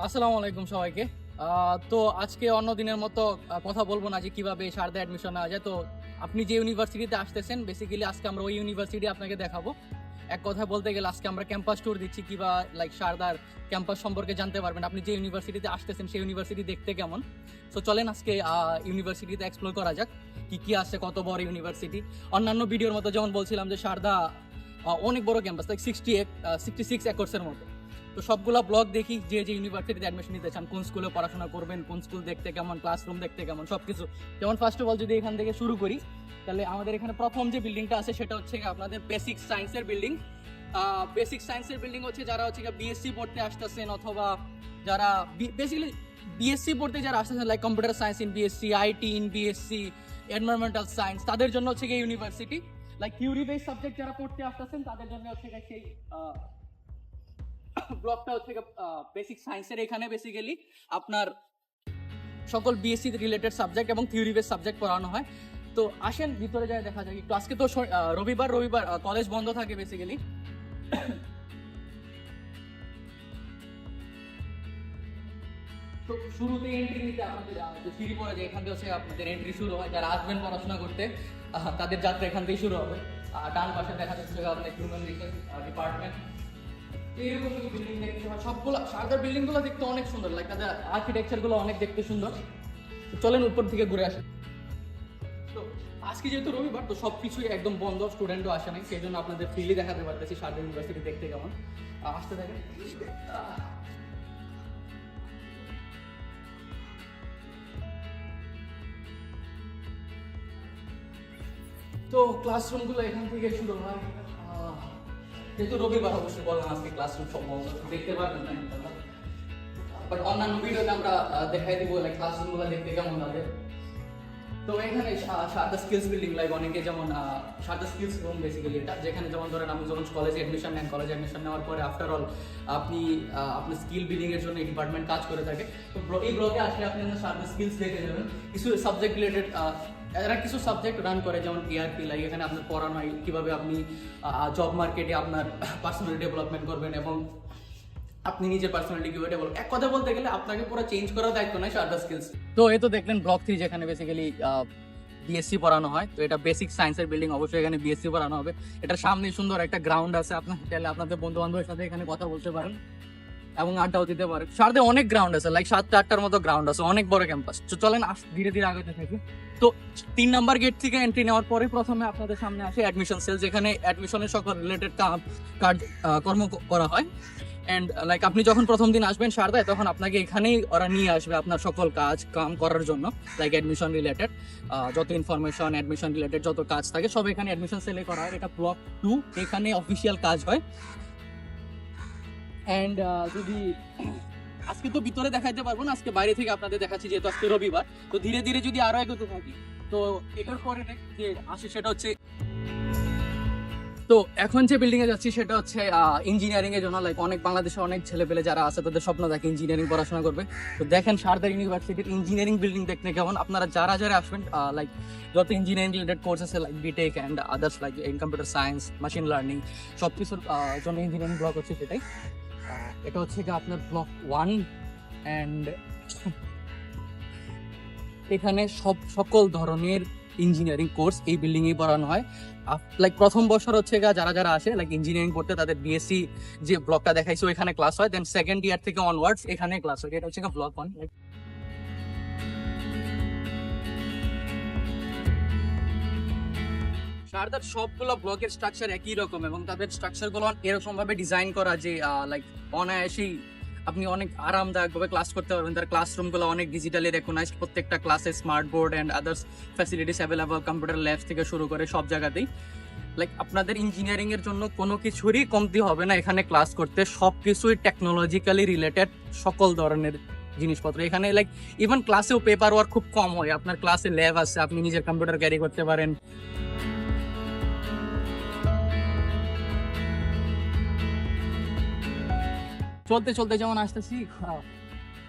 আসসালামু আলাইকুম সবাইকে। তো আজকে অন্য দিনের মতো কথা বলবো না যে কিভাবে সারদা অ্যাডমিশন নেওয়া যায়। তো আপনি যে ইউনিভার্সিটিতে আসতেছেন, বেসিক্যালি আজকে আমরা ওই ইউনিভার্সিটি আপনাকে দেখাবো। এক কথা বলতে গেলে আজকে আমরা ক্যাম্পাস ট্যুর দিচ্ছি, কিংবা সারদার ক্যাম্পাস সম্পর্কে জানতে পারবেন। আপনি যে ইউনিভার্সিটিতে আসতেছেন সেই ইউনিভার্সিটি দেখতে কেমন। তো চলেন আজকে ইউনিভার্সিটিতে এক্সপ্লোর করা যাক কি কি আছে, কত বড় ইউনিভার্সিটি। অন্যান্য ভিডিওর মতো যেমন বলছিলাম যে সারদা অনেক বড় ক্যাম্পাস, লাইক 66 একর্সের মতো। তো সবগুলা ব্লগ দেখি, যে যে ইউনিভার্সিটিতে অ্যাডমিশন নিতে চান, কোন স্কুলে পড়াশোনা করবেন, কোন স্কুল দেখতে কেমন, ক্লাসরুম দেখতে কেমন, সবকিছু। যেমন ফার্স্ট অফ অল যদি এখান থেকে শুরু করি, তাহলে আমাদের এখানে প্রথম যে বিল্ডিংটা আছে সেটা হচ্ছে আপনাদের বেসিক সায়েন্সের বিল্ডিং। বেসিক সায়েন্সের বিল্ডিং হচ্ছে যারা হচ্ছে বিএসসি পড়তে আসতেছেন, অথবা যারা বেসিক্যালি বিএসসি পড়তে যারা আসতেছেন, like computer science in BSc, IT in BSc, environmental science, তাদের জন্য হচ্ছে গিয়ে university. Like theory base subject যারা পড়তে আসতেছেন তাদের জন্য হচ্ছে সেই ব্লকটা হচ্ছে বেসিক সায়েন্সের। এখানে বেসিক্যালি আপনার সকল বিএসসি রিলেটেড সাবজেক্ট এবং থিওরি বেস সাবজেক্ট পড়ানো হয়। তো আসেন ভিতরে যায় দেখা যায় একটু। আজকে তো রবিবার কলেজ বন্ধ থাকে বেসিক্যালি। তো শুরুতে এন্ট্রি নিতে আপনাদের যে সিঁড়ি পড়ে যায়, এখান থেকে হচ্ছে আপনাদের এন্ট্রি শুরু হয়। যারা আসবেন পড়াশোনা করতে তাদের যাত্রা এখান থেকে শুরু হবে। ডান পাশে দেখা যাচ্ছে আপনার হিউম্যান রিসোর্স ডিপার্টমেন্ট। এইরকম বিল্ডিং দেখতে হয় সবগুলো। সারদার বিল্ডিং গুলো দেখতে অনেক সুন্দর, লাইক তাদের আর্কিটেকচার গুলো অনেক দেখতে সুন্দর। চলেন উপর থেকে ঘুরে আসেন। তো আজকে যেহেতু রবিবার, তো সবকিছুই একদম বন্ধ, স্টুডেন্টও আসে নাই, সেই জন্য আপনাদের ফ্রিলি দেখাতে পারতেছি সারদা ইউনিভার্সিটি দেখতে কেমন। আসতে থাকেন। তো ক্লাসরুম গুলো এখান থেকে শুরু হয়। যেহেতু রবিবার অবশ্যই বললাম আজকে ক্লাসরুম সব বন্ধ, দেখতে পারবেন না, বাট অন্যান্য ভিডিওতে আমরা দেখাই দিব লাইক ক্লাসরুম গুলো দেখতে কেমন লাগে। তো এখানে সারদা স্কিলস বিল্ডিং, লাইক অনেকে যেমন সারদা স্কিলস রুম বেসিক্যালি এটা, যেখানে যেমন ধরেন আপনি যখন কলেজে অ্যাডমিশন নেন, কলেজে অ্যাডমিশন নেওয়ার পরে আফটার অল আপনি আপনার স্কিল বিল্ডিং এর জন্য এই ডিপার্টমেন্ট কাজ করে থাকে। তো এই ব্লকে আসলে আপনি সারদা স্কিলস দেখে যাবেন। কিছু সাবজেক্ট রিলেটেড এরা কিছু সাবজেক্ট রান করে, যেমন ইআরপি, লাইক এখানে আপনার পড়ানো হয় কীভাবে আপনি জব মার্কেটে আপনার পার্সোনাল ডেভেলপমেন্ট করবেন এবং আপনি নিজের পার্সোনালিটি কিভাবে ডেভেলপ। এক কথা বলতে গেলে আপনাকে পুরো চেঞ্জ করার দায়িত্ব নাই সারদা স্কিলস। তো এই তো দেখলেন ব্লক 3, যেখানে বেসিক্যালি বিএসসি পড়ানো হয়। তো এটা বেসিক সায়েন্সের বিল্ডিং, অবশ্যই এখানে বিএসসি পড়ানো হবে। এটার সামনে সুন্দর একটা গ্রাউন্ড আছে, আপনার চাইলে আপনাদের বন্ধু বান্ধবের সাথে এখানে কথা বলতে পারেন এবং আড্ডাও দিতে পারেন। সারদা অনেক গ্রাউন্ড আছে, লাইক 7-8টার মতো গ্রাউন্ড আছে, অনেক বড় ক্যাম্পাস। তো চলেন ধীরে ধীরে আগাতে থাকি। তো 3 নাম্বার গেট থেকে এন্ট্রি নেওয়ার পরে প্রথমে আপনাদের সামনে আসে অ্যাডমিশন সেল, যেখানে অ্যাডমিশনের সকল রিলেটেড কর্ম করা হয়। অ্যান্ড লাইক আপনি যখন প্রথম দিন আসবেন সারদায়, তখন আপনাকে এখানেই ওরা নিয়ে আসবে আপনার সকল কাম করার জন্য, লাইক অ্যাডমিশন রিলেটেড যত ইনফরমেশন, অ্যাডমিশন রিলেটেড যত কাজ থাকে সব এখানে অ্যাডমিশন সেলে করা হয়। এটা ব্লক 2, এখানে অফিসিয়াল কাজ হয়। অ্যান্ড যদি আজকে তো ভিতরে দেখাইতে পারবো না, আজকে বাইরে থেকে আপনাদের দেখাচ্ছি যেহেতু আজকে রবিবার। তো ধীরে ধীরে যদি আরো এগোতে থাকি, তো এটার পরে যে আসে সেটা হচ্ছে, তো এখন যে বিল্ডিং এ যাচ্ছি সেটা হচ্ছে ইঞ্জিনিয়ারিং এর জন্য। লাইক অনেক বাংলাদেশে অনেক ছেলে পেলে যারা আছে তাদের স্বপ্ন থাকে ইঞ্জিনিয়ারিং পড়াশোনা করবে। তো দেখেন সারদা ইউনিভার্সিটির ইঞ্জিনিয়ারিং বিল্ডিং দেখতে কেমন। আপনারা যারা যারা আসবেন, লাইক যত ইঞ্জিনিয়ারিং রিলেটেড কোর্স আছে, like BTech and others, like in computer science, machine learning, সব কিছুর জন্য ইঞ্জিনিয়ারিং ব্লক হচ্ছে সেটাই। এটা হচ্ছে আপনার ব্লক 1। অ্যান্ড এখানে সকল ধরনের ইঞ্জিনিয়ারিং কোর্স এই বিল্ডিং এ পড়ানো হয়। লাইক প্রথম বছর হচ্ছে যারা যারা আসে লাইক ইঞ্জিনিয়ারিং পড়তে, তাদের বিএসসি যে ব্লকটা দেখাইছো এখানে ক্লাস হয়। দেন সেকেন্ড ইয়ার থেকে অনওয়ার্ডস এখানে ক্লাস হয়। এটা হচ্ছে ব্লক 1। সারদার সবগুলো ব্লকের স্ট্রাকচার একই রকম এবং তাদের স্ট্রাকচার গুলো এরকম ভাবে ডিজাইন করা যে লাইক অনায়াসেই আপনি অনেক আরামদায়ক ভাবে ক্লাস করতে পারবেন। তার ক্লাসরুম গুলো অনেক ডিজিটালি রেকগনাইজড, প্রত্যেকটা ক্লাসে smart board and others facilities available, computer labs থেকে শুরু করে সব জায়গাতেই। লাইক আপনাদের ইঞ্জিনিয়ারিং এর জন্য কোনো কিছুরই কমতি হবে না এখানে ক্লাস করতে। সবকিছুই টেকনোলজিক্যালি রিলেটেড, সকল ধরনের জিনিসপত্র এখানে। লাইক ইভেন ক্লাসেও পেপার ওয়ার্ক খুব কম হয়। আপনার ক্লাসে ল্যাব আছে, আপনি নিজের কম্পিউটার ক্যারি করতে পারেন। চলতে চলতে যেমন আসতেছি,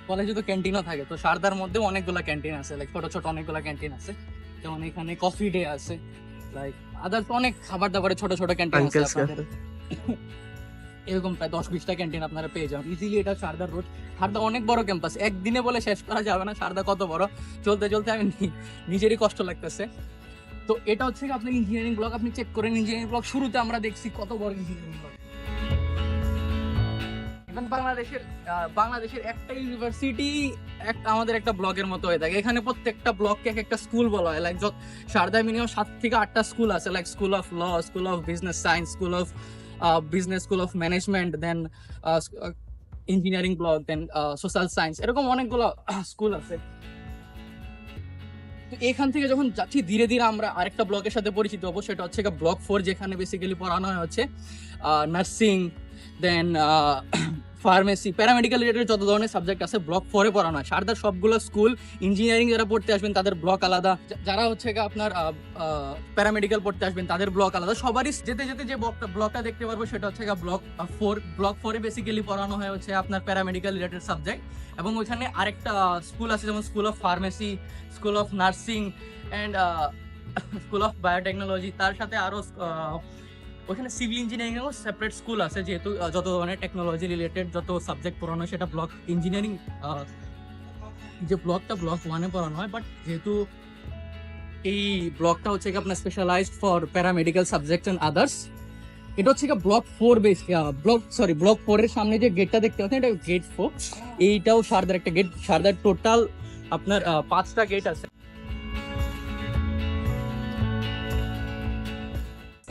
কলেজে তো ক্যান্টিনও থাকে। তো সারদার মধ্যে অনেকগুলা ক্যান্টিন আছে, লাইক ছোট ছোট অনেকগুলা ক্যান্টিন আছে। যেমন এখানে কফি ডে আছে, লাইক আদার্স অনেক খাবার দাবারের ছোট ছোট ক্যান্টিন আছে আপনাদের। এরকম প্রায় 10-20টা ক্যান্টিন আপনারা পেয়ে যাবেন ইজিলি। এটা সারদার রোড, সারদা অনেক বড় ক্যাম্পাস, একদিনে বলে শেষ করা যাবে না সারদা কত বড়, চলতে চলতে আমি নিজেরই কষ্ট লাগতেছে। তো এটা হচ্ছে আপনি ইঞ্জিনিয়ারিং ব্লক, আপনি চেক করেন ইঞ্জিনিয়ারিং ব্লক শুরুতে আমরা দেখছি কত বড় ইঞ্জিনিয়ারিং ব্লক। এখন বাংলাদেশের একটা ইউনিভার্সিটি আমাদের একটা ব্লকের মতো হয়ে থাকে। এখানে প্রত্যেকটা ব্লককে একটা স্কুল বলা হয়। লাইক সারদায় মিনিমাম 7 থেকে 8টা স্কুল আছে, like school of law, school of business science, school of business, school of management, then engineering block, then social science, এরকম অনেকগুলো স্কুল আছে। তো এখান থেকে যখন যাচ্ছি ধীরে ধীরে আমরা আরেকটা ব্লকের সাথে পরিচিত হবো, সেটা হচ্ছে ব্লক 4, যেখানে বেসিক্যালি পড়ানো হয় হচ্ছে নার্সিং, দেন ফার্মেসি, প্যারামেডিক্যাল রিলেটেড যত ধরনের সাবজেক্ট আছে ব্লক 4-এ পড়ানো হয়। সারদার সবগুলো স্কুল ইঞ্জিনিয়ারিং যারা পড়তে আসবেন তাদের ব্লক আলাদা, যারা হচ্ছে আপনার প্যারামেডিক্যাল পড়তে আসবেন তাদের ব্লক আলাদা। সবারই যেতে যেতে যে ব্লকটা দেখতে পারবো সেটা হচ্ছে ব্লক 4। ব্লক 4-এ বেসিক্যালি পড়ানো হয় হচ্ছে আপনার প্যারামেডিক্যাল রিলেটেড সাবজেক্ট, এবং ওইখানে আরেকটা স্কুল আছে যেমন school of pharmacy, school of nursing and school of biotechnology. তার সাথে আরও ওখানে সিভিল ইঞ্জিনিয়ারিং এরও সেপারেট স্কুল আছে, যেহেতু যত ধরনের টেকনোলজি রিলেটেড যত সাবজেক্ট পড়ানো হয় সেটা ব্লক ইঞ্জিনিয়ারিং যে ব্লক 1-এ পড়ানো হয়। বাট যেহেতু এই ব্লকটা হচ্ছে আপনার specialised for paramedical subject and others, এটা হচ্ছে ব্লক 4 বেস ব্লক 4-এর সামনে যে গেটটা দেখতে পাচ্ছেন এটা গেট 4। এইটাও সারদার একটা গেট। সারদার টোটাল আপনার 5টা গেট আছে।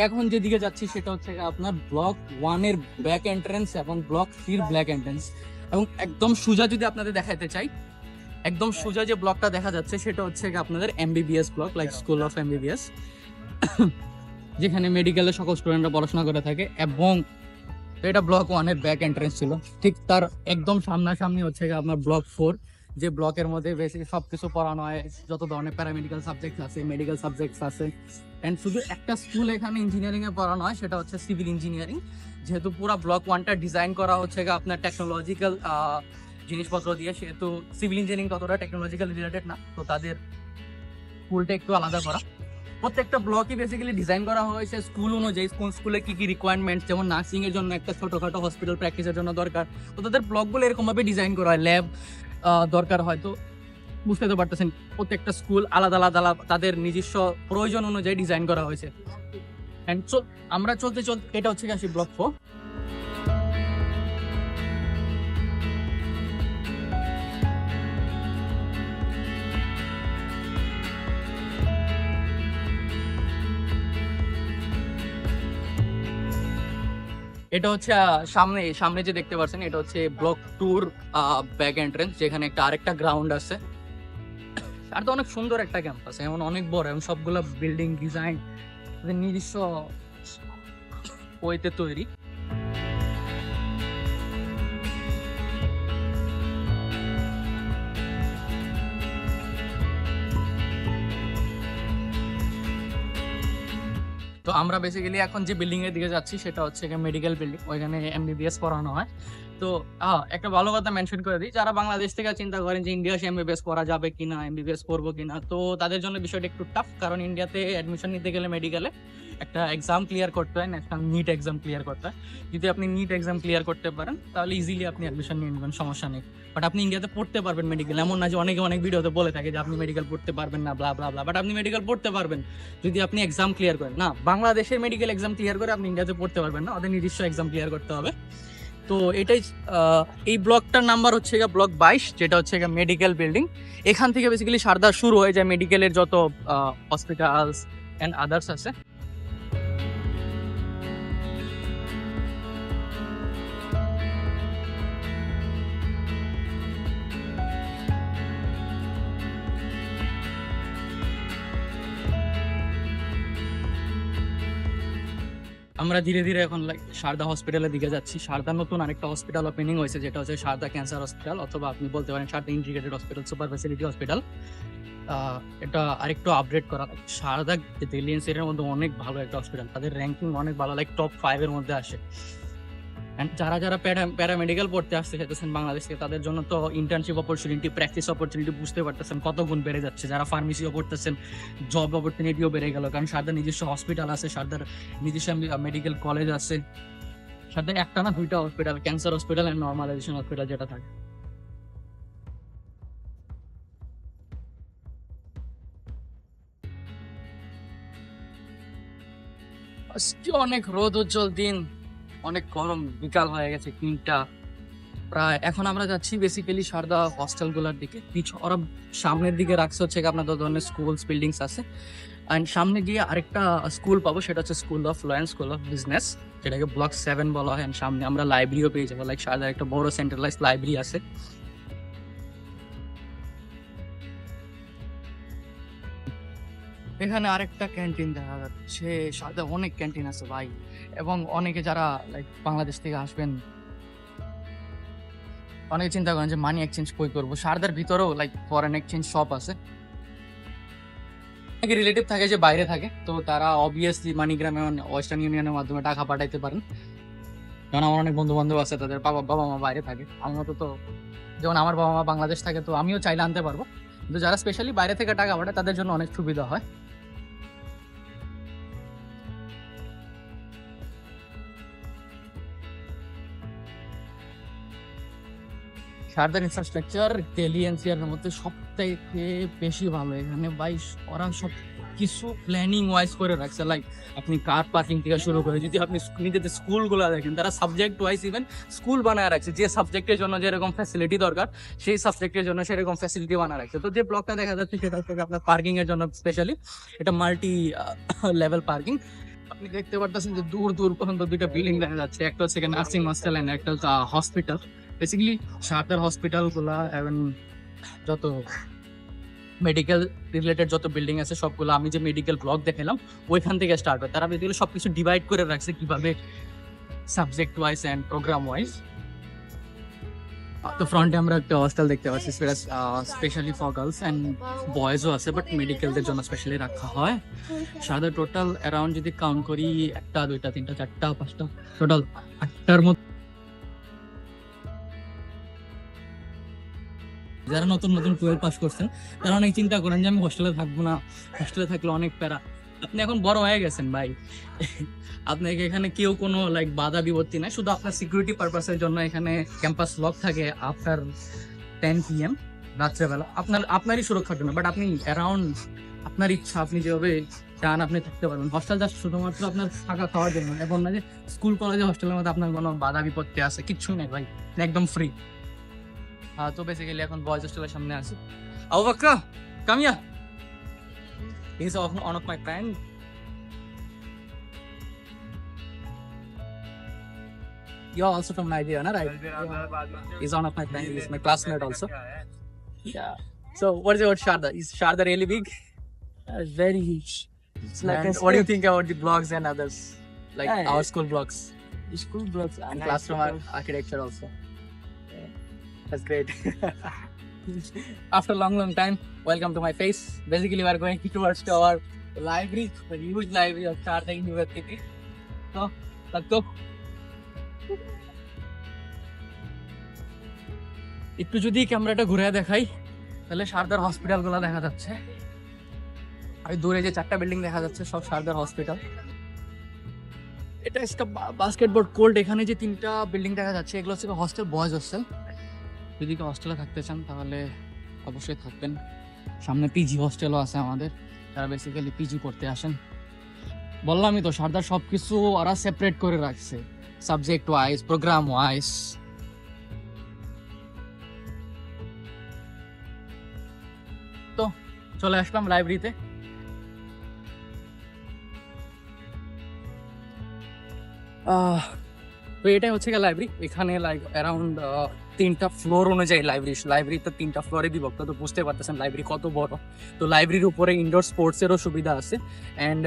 এখন যেদিকে যাচ্ছি সেটা হচ্ছে আপনার ব্লক 1-এর ব্যাক এন্ট্রেন্স এবং ব্লক 3-র ব্ল্যাক এন্ট্রেন্স। এবং একদম সোজা যদি আপনাদের দেখাতে চাই, একদম সোজা যে ব্লকটা দেখা যাচ্ছে সেটা হচ্ছে আপনাদের MBBS block, like school of MBBS, যেখানে মেডিকেলের সকল স্টুডেন্টরা পড়াশোনা করে থাকে। এবং এটা ব্লক 1-এর ব্যাক এন্ট্রেন্স ছিল। ঠিক তার একদম সামনাসামনি হচ্ছে আপনার ব্লক 4, যে ব্লকের মধ্যে বেশি সবকিছু পড়ানো হয়, যত ধরনের প্যারামেডিক্যাল সাবজেক্ট আছে, মেডিকেল সাবজেক্টস আছে। এন্ড শুধু একটা স্কুল এখানে ইঞ্জিনিয়ারিং এ পড়ানো হয়, সেটা হচ্ছে সিভিল ইঞ্জিনিয়ারিং। যেহেতু পুরো ব্লক 1টা ডিজাইন করা হচ্ছে আপনার টেকনোলজিক্যাল জিনিসপত্র দিয়ে, সেহেতু সিভিল ইঞ্জিনিয়ারিং ততটা টেকনোলজিক্যাল রিলেটেড না, তো তাদের স্কুলটা একটু আলাদা করা। প্রত্যেকটা ব্লকই বেসিক্যালি ডিজাইন করা হয়েছে স্কুল অনুযায়ী, কোন স্কুলে কি কি রিকোয়ারমেন্ট, যেমন নার্সিং এর জন্য একটা ছোটখাটো হসপিটাল প্র্যাকটিসের জন্য দরকার, তো তাদের ব্লকগুলো এরকম ভাবে ডিজাইন করা হয়। ল্যাব দরকার হয়, তো বুঝতে তো পারতেছেন প্রত্যেকটা স্কুল আলাদা আলাদা তাদের নিজস্ব প্রয়োজন অনুযায়ী ডিজাইন করা হয়েছে। এন্ড সো আমরা চলতে এটা হচ্ছে আসি ব্লক 4। এটা হচ্ছে সামনে যে দেখতে পাচ্ছেন এটা হচ্ছে ব্লক 2-র ব্যাক এন্ট্রেন্স, যেখানে আরেকটা গ্রাউন্ড আছে। আর তো অনেক সুন্দর একটা ক্যাম্পাস, এমন অনেক বড়, এবং সবগুলো বিল্ডিং ডিজাইন নিজস্ব ওয়েতে তৈরি। তো আমরা বেসিক্যালি এখন যে বিল্ডিং এর দিকে যাচ্ছি সেটা হচ্ছে মেডিকেল বিল্ডিং, ওইখানে এমবিবিএস পড়ানো হয়। তো একটা ভালো কথা মেনশন করে দিই, যারা বাংলাদেশ থেকে চিন্তা করেন যে ইন্ডিয়া এমবিবিএস করা যাবে কিনা, এমবিবিএস করবো কিনা, তো তাদের জন্য বিষয়টা একটু টাফ। কারণ ইন্ডিয়াতে অ্যাডমিশন নিতে গেলে মেডিকেলে একটা এক্সাম ক্লিয়ার করতে হয়, ন্যাশনাল নিট এক্সাম ক্লিয়ার করতে হয়। যদি আপনি নিট এক্সাম ক্লিয়ার করতে পারেন তাহলে ইজিলি আপনি অ্যাডমিশন নিয়ে নেবেন, সমস্যা নেই। বাট আপনি ইন্ডিয়াতে পড়তে পারবেন মেডিকেল, এমন না যে অনেক ভিডিওতে বলে থাকে যে আপনি মেডিকেল পড়তে পারবেন না, ব্লা ব্লা ব্লা। বাট আপনি মেডিকেল পড়তে পারবেন যদি আপনি এক্সাম ক্লিয়ার করেন। না, বাংলাদেশের মেডিকেল এক্সাম ক্লিয়ার করে আপনি ইন্ডিয়াতে পড়তে পারবেন না, ওদের নিজস্ব এক্সাম ক্লিয়ার করতে হবে। তো এটাই এই ব্লকটার নাম্বার হচ্ছে ব্লক 22, যেটা হচ্ছে মেডিকেল বিল্ডিং। এখান থেকে বেসিক্যালি সারদা শুরু হয়ে যায় মেডিকেলের যত হসপিটালস এন্ড আদার্স আছে। আমরা ধীরে ধীরে এখন সারদা হসপিটালের দিকে যাচ্ছি। সারদা নতুন আরেকটা হসপিটাল ওপেনিং হয়েছে, যেটা হচ্ছে সারদা ক্যান্সার হসপিটাল, অথবা আপনি বলতে পারেন Sharda integrated hospital, super facility hospital. এটা আরেকটু আপডেট করা। সারদা রিলিয়েন্স এর মধ্যে অনেক ভালো একটা হসপিটাল, তাদের র্যাঙ্কিং অনেক ভালো, লাইক টপ 5 এর মধ্যে আসে। যারা প্যারামেডিক্যাল পড়তে আসতে চাইতেছেন বাংলাদেশ থেকে, তাদের জন্য তো ইন্টার্নশিপ অপরচুনিটি, প্র্যাকটিস অপরচুনিটি বুঝতে পারতেছেন কত গুণ বেড়ে যাচ্ছে। যারা ফার্মেসিও পড়তেছেন, জব অপরচুনিটিও বেড়ে গেল, কারণ সারদার নিজস্ব হসপিটাল আছে, সারদার নিজস্ব মেডিকেল কলেজ আছে, সাথে একটা না দুইটা hospital, cancer hospital and normalisation hospital যেটা থাকে। আজকে অনেক রোদ উজ্জ্বল দিন, অনেক গরম, বিকাল হয়ে গেছে 3টা প্রায়। এখন আমরা যাচ্ছি বেসিক্যালি সারদা হস্টেল গুলার দিকে। ওরা সামনের দিকে রাখছে হচ্ছে আপনাদের ধরনের স্কুলস বিল্ডিংস আছে, অ্যান্ড সামনে গিয়ে আরেকটা স্কুল পাবো, সেটা হচ্ছে school of law and school of business, যেটাকে ব্লক 7 বলা হয়। সামনে আমরা লাইব্রেরিও পেয়ে যাবো, লাইক সারদার একটা বড় সেন্ট্রালাইজ লাইব্রেরি আছে। এখানে আরেকটা ক্যান্টিন দেখা যাচ্ছে, সাথে অনেক ক্যান্টিন আছে ভাই, এবং অনেকে যারা লাইক বাংলাদেশ থেকে আসবেন অনেকে চিন্তা করেন যে মানি এক্সচেঞ্জ কই করবো। সারদার ভিতরেও লাইক ফরেন এক্সচেঞ্জ শপ আছে। অনেকে রিলেটিভ থাকে যে বাইরে থাকে, তো তারা অবভিয়াসলি মানিগ্রামে ওয়েস্টার্ন ইউনিয়নের মাধ্যমে টাকা পাঠাইতে পারেন। কারণ আমার অনেক বন্ধু বান্ধব আছে, তাদের বাবা মা বাইরে থাকে। আমার মতো তো যেমন আমার বাবা মা বাংলাদেশ থাকে, তো আমিও চাইলে আনতে পারবো, কিন্তু যারা স্পেশালি বাইরে থেকে টাকা পাঠায় তাদের জন্য অনেক সুবিধা হয়। সারদার ইনফ্রাস্ট্রাকচার দিল্লি এনসিআর এর মধ্যে সব থেকে বেশি ভালো। এখানে ভাই ওরা সব কিছু প্ল্যানিং ওয়াইজ করে রাখছে, লাইক আপনি কার পার্কিং থেকে শুরু করে যদি আপনি নিজেদের স্কুলগুলো দেখেন, তারা সাবজেক্ট ওয়াইজ ইভেন স্কুল বানায় রাখছে। যে সাবজেক্টের জন্য যেরকম ফ্যাসিলিটি দরকার সেই সাবজেক্টের জন্য সেরকম ফ্যাসিলিটি বানায় রাখছে। তো যে ব্লকটা দেখা যাচ্ছে সেটা হচ্ছে আপনার পার্কিং এর জন্য স্পেশালি, এটা মাল্টি লেভেল পার্কিং। আপনি দেখতে পারতেছেন যে দূর দূর পর্যন্ত দুইটা বিল্ডিং দেখা যাচ্ছে, একটা হচ্ছে নার্সিং হস্টেল এন্ড একটা হচ্ছে হসপিটাল। বেসিক্যালি সারদার হসপিটাল গুলা এবং যত মেডিকেল রিলেটেড যত বিল্ডিং আছে সবগুলো, আমি যে মেডিকেল ব্লক দেখালাম ওইখান থেকে স্টার্ট হয়। তারা বেসিক্যালি সবকিছু ডিভাইড করে রাখছে কিভাবে subject wise and programme wise. তো ফ্রন্টে আমরা একটা হস্টেল দেখতে পাচ্ছি, স্পেশালি ফর গার্লস এন্ড বয়েজও আছে, বাট মেডিকেলদের জন্য স্পেশালি রাখা হয়। সারদার টোটাল অ্যারাউন্ড যদি কাউন্ট করি 1টা 2টা 3টা 4টা 5টা টোটাল 8টার মতো। যারা নতুন নতুন 12 পাস করছেন তারা অনেক চিন্তা করেন যে আমি হোস্টেলে থাকবো না, হোস্টেলে থাকলে অনেক প্যারা। আপনি এখন বড় হয়ে গেছেন ভাই, আপনাকে এখানে কেউ কোনো লাইক বাধা বিপত্তি নাই। শুধু আপনার সিকিউরিটি পারপাসের জন্য এখানে ক্যাম্পাস লক থাকে আফটার 10 PM রাত্রেবেলা, আপনারই সুরক্ষার জন্য। বাট আপনি অ্যারাউন্ড আপনার ইচ্ছা, আপনি যেভাবে চান আপনি থাকতে পারবেন। হোস্টেল জাস্ট শুধুমাত্র আপনার থাকা খাওয়ার জন্য, এখন না যে স্কুল কলেজে হোস্টেলের মধ্যে আপনার কোনো বাধা বিপত্তি আছে, কিচ্ছুই নেই ভাই, একদম ফ্রি। তো বেসিক্যালি এখন বয়েজ হোস্টেলের সামনে আছি। আবু বকরা, come here. He's one of my friends. You're also from Nigeria, no? Right? He's one of my friends. He's my classmate also. Yeah. So, what is about Sharda? Is Sharda really big? Very huge. It's like And what do you think about the blogs and others, like Yeah, our school blogs school blocks and nice classroom because- architecture also? That's great. After a long time, welcome to my face. Basically, we are going towards to our library, the huge library of Sharda University. So, let's go. একটু যদি ক্যামেরাটা ঘুরে দেখাই তাহলে সারদার hospital গুলা দেখা যাচ্ছে। আর দূরে যে 4টা বিল্ডিং দেখা যাচ্ছে সব সারদার হসপিটাল। এটা একটা বাস্কেটবল কোর্ট। এখানে যে 3টা বিল্ডিং দেখা যাচ্ছে এগুলো হচ্ছে হস্টেল, বয়েজ হোস্টেল। যদি কেউ হস্টেলে থাকতে চান তাহলে অবশ্যই থাকবেন। সামনে পিজি হস্টেলও আছে আমাদের, যারা বেসিক্যালি পিজি করতে আসেন। বললামই তো সারদার সবকিছু ওরা সেপারেট করে রাখছে, সাবজেক্ট ওয়াইজ, প্রোগ্রাম ওয়াইজ। তো চলে আসলাম লাইব্রেরিতে। তো এটাই হচ্ছে লাইব্রেরি। এখানে লাইক অ্যারাউন্ড 3টা ফ্লোর অনুযায়ী লাইব্রেরিতে 3টা ফ্লোরে বিভক্ত। তো বুঝতে পারতেছেন লাইব্রেরি কত বড়। তো লাইব্রেরির উপরে ইনডোর স্পোর্টসেরও সুবিধা আছে, অ্যান্ড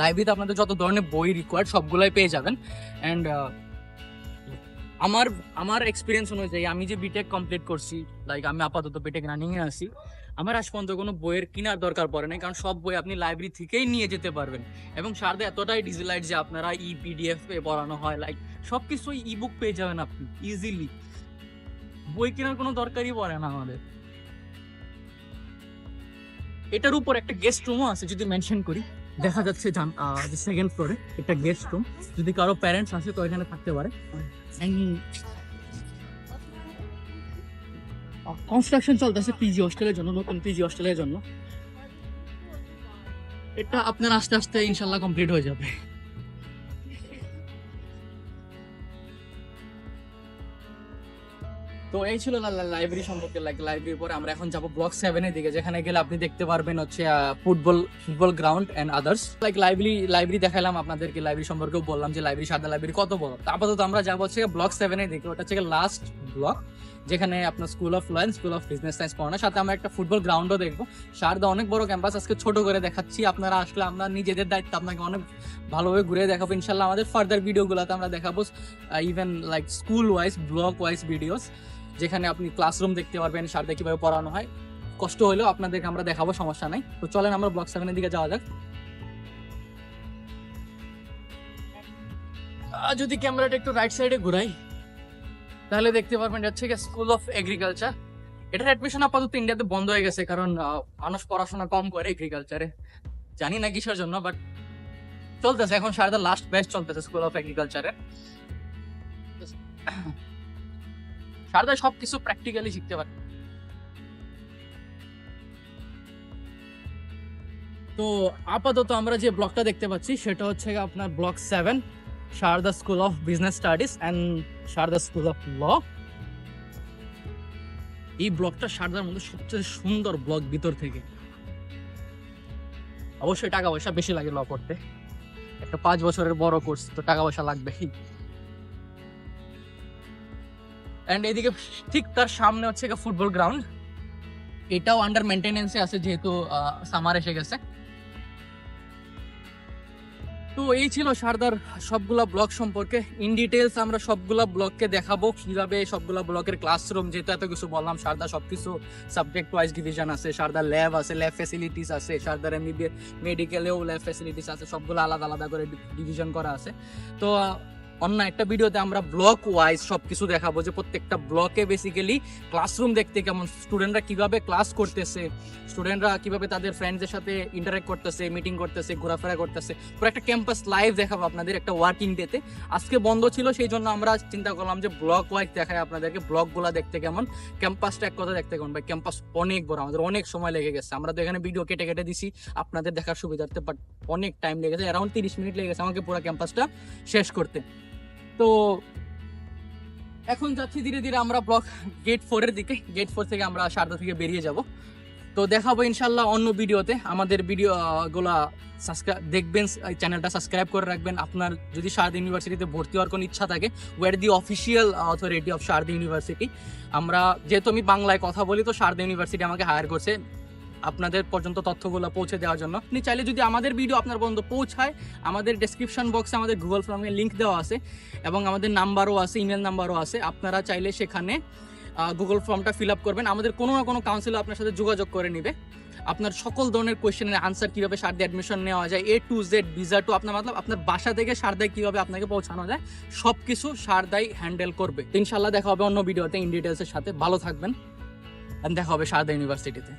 লাইব্রেরিতে আপনাদের যত ধরনের বই রিকোয়ার্ড সবগুলাই পেয়ে যাবেন। অ্যান্ড আমার এক্সপিরিয়েন্স অনুযায়ী, আমি যে বিটেক কমপ্লিট করছি, লাইক আমি আপাতত বিটেক রানিংয়ে আছি, আমার আজ পর্যন্ত কোনো বইয়ের কেনার দরকার পড়ে নাই, কারণ সব বই আপনি লাইব্রেরি থেকেই নিয়ে যেতে পারবেন। এবং সারদা এতটাই ডিজিটালাইট যে আপনারা PDF এ পড়ানো হয়, লাইক সবকিছু ই বুক পেয়ে যাবেন আপনি ইজিলি। বই কেনার কোনো দরকারই পড়ে না আমাদের। এটার উপর একটা গেস্ট রুমও আছে, যদি মেনশন করি দেখা যাচ্ছে সেকেন্ড ফ্লোরে একটা গেস্ট রুম, যদি কারো প্যারেন্টস আসে তো এখানে থাকতে পারে। কনস্ট্রাকশন চলতেছে পিজি হস্টেলের জন্য, নতুন পিজি হস্টেলের জন্য। এটা আপনার আস্তে আস্তে ইনশাল্লাহ কমপ্লিট হয়ে যাবে। তো এই ছিল লাইব্রেরি সম্পর্কে। লাইব্রেরির পরে আমরা এখন যাব ব্লক 7 এর দিকে, যেখানে গেলে আপনি দেখতে পারবেন হচ্ছে football ground and others. Library দেখালাম আপনাদেরকে, লাইব্রেরি সম্পর্কেও বললাম যে সারদা লাইব্রেরি কত বড়। আপাতত আমরা যাবো হচ্ছে ব্লক 7 এর দিকে, ওটা হচ্ছে লাস্ট ব্লক, যেখানে আপনার school of law and school of business science পড়ানো। সাথে আমরা একটা ফুটবল গ্রাউন্ডও দেখবো। সারদা অনেক বড় ক্যাম্পাস, আজকে ছোট করে দেখাচ্ছি। আপনারা আসলে আমরা নিজেদের দায়িত্ব আপনাকে অনেক ভালোভাবে ঘুরে দেখাবো ইনশাল্লাহ। আমাদের ফার্দার ভিডিওগুলোতে আমরা দেখাবো even school wise, block wise videos, যেখানে আপনি ক্লাসরুম দেখতে পারবেন, সারদা কিভাবে পড়ানো হয়। কষ্ট হলেও আপনাদেরকে আমরা দেখাবো, সমস্যা নাই। তো চলেন আমরা ব্লক 7 এর দিকে যাওয়া যাক। যদি ক্যামেরাটা একটু রাইট সাইডে ঘুরাই তাহলে দেখতে পারবেন হচ্ছে স্কুল অফ এগ্রিকালচার। এটার অ্যাডমিশন আপাতত ইন্ডিয়াতে বন্ধ হয়ে গেছে, কারণ মানুষ পড়াশোনা কম করে এগ্রিকালচারে, জানি না কিসের জন্য, বাট চলতেছে এখন। সারদা লাস্ট ব্যাচ চলতেছে স্কুল অফ এগ্রিকালচারে। সারদা সবকিছু প্র্যাকটিক্যালি শিখতে পারে। তো আপাতত আমরা যে ব্লকটা দেখতে পাচ্ছি সেটা হচ্ছে আপনার block 7, Sharda school of business studies and Sharda school of law. এই ব্লকটা সারদার মধ্যে সবচেয়ে সুন্দর ব্লক ভিতর থেকে। অবশ্যই টাকা পয়সা বেশি লাগে ল করতে, একটা 5 বছরের বড় কোর্স, তো টাকা পয়সা লাগবে। এন্ড এদিকে ঠিক তার সামনে হচ্ছে ফুটবল গ্রাউন্ড, এটাও আন্ডার মেইনটেনেন্সে আছে যেহেতু সামার এসে গেছে। তো এই ছিল সারদার সবগুলা ব্লক সম্পর্কে ইন ডিটেলস। আমরা সবগুলা ব্লককে দেখাবো কিভাবে সবগুলা ব্লকের ক্লাসরুম, যেহেতু এত কিছু বললাম, সারদা সবকিছু সাবজেক্ট ওয়াইজ ডিভিশন আছে, সারদার ল্যাব আছে, ল্যাব ফ্যাসিলিটিস আছে, সারদার এমবিবিএস মেডিকেলেও ল্যাব ফ্যাসিলিটিস আছে, সবগুলো আলাদা আলাদা করে ডিভিশন করা আছে। তো অন্য একটা ভিডিওতে আমরা ব্লক ওয়াইজ সবকিছু দেখাবো, যে প্রত্যেকটা ব্লকে বেসিক্যালি ক্লাসরুম দেখতে কেমন, স্টুডেন্টরা কিভাবে ক্লাস করতেছে, স্টুডেন্টরা কিভাবে তাদের ফ্রেন্ডসদের সাথে ইন্টারেক্ট করতেছে, মিটিং করতেছে, ঘোরাফেরা করতেছে, পুরো একটা ক্যাম্পাস লাইভ দেখাবো আপনাদের একটা ওয়ার্কিং ডেতে। আজকে বন্ধ ছিল, সেই জন্য আমরা চিন্তা করলাম যে ব্লক ওয়াইজ দেখায় আপনাদেরকে, ব্লকগুলো দেখতে কেমন, ক্যাম্পাসটা এক কথা দেখতে কেমন। ভাই ক্যাম্পাস অনেক বড়, আমাদের অনেক সময় লেগে গেছে। আমরা তো এখানে ভিডিও কেটে কেটে দিছি আপনাদের দেখার সুবিধার্থে, বাট অনেক টাইম লেগেছে, অ্যারাউন্ড 30 মিনিট লেগেছে আমাকে পুরো ক্যাম্পাসটা শেষ করতে। তো এখন যাচ্ছি ধীরে ধীরে আমরা ব্লক গেট 4 এর দিকে। গেট 4 থেকে আমরা সারদা থেকে বেরিয়ে যাব। তো দেখাবো ইনশাল্লাহ অন্য ভিডিওতে। আমাদের ভিডিওগুলা দেখবেন, চ্যানেলটা সাবস্ক্রাইব করে রাখবেন। আপনার যদি সারদা ইউনিভার্সিটিতে ভর্তি হওয়ার কোনো ইচ্ছা থাকে, were the official authority of Sharda University. আমরা যেহেতু আমি বাংলায় কথা বলি, তো সারদা ইউনিভার্সিটি আমাকে হায়ার করছে আপনাদের পর্যন্ত তথ্যগুলো পৌঁছে দেওয়ার জন্য। আপনি চাইলে যদি আমাদের ভিডিও আপনার পর্যন্ত পৌঁছায়, আমাদের ডেসক্রিপশন বক্সে আমাদের গুগল ফর্মের লিঙ্ক দেওয়া আছে এবং আমাদের নাম্বারও আছে, ইমেল নাম্বারও আছে। আপনারা চাইলে সেখানে গুগল ফর্মটা ফিল আপ করবেন। আমাদের কোনো না কোনো কাউন্সিলর আপনার সাথে যোগাযোগ করে নেবে। আপনার সকল ধরনের কোয়েশ্চেনের আনসার, কীভাবে সারদায় অ্যাডমিশন নেওয়া যায়, A to Z, visa to, আপনার আপনার বাসা থেকে সারদায় কীভাবে আপনাকে পৌঁছানো যায়, সব কিছু সারদাই হ্যান্ডেল করবে। ইনশাল্লাহ দেখা হবে অন্য ভিডিওতে ইন ডিটেলসের সাথে। ভালো থাকবেন, দেখা হবে সারদা ইউনিভার্সিটিতে।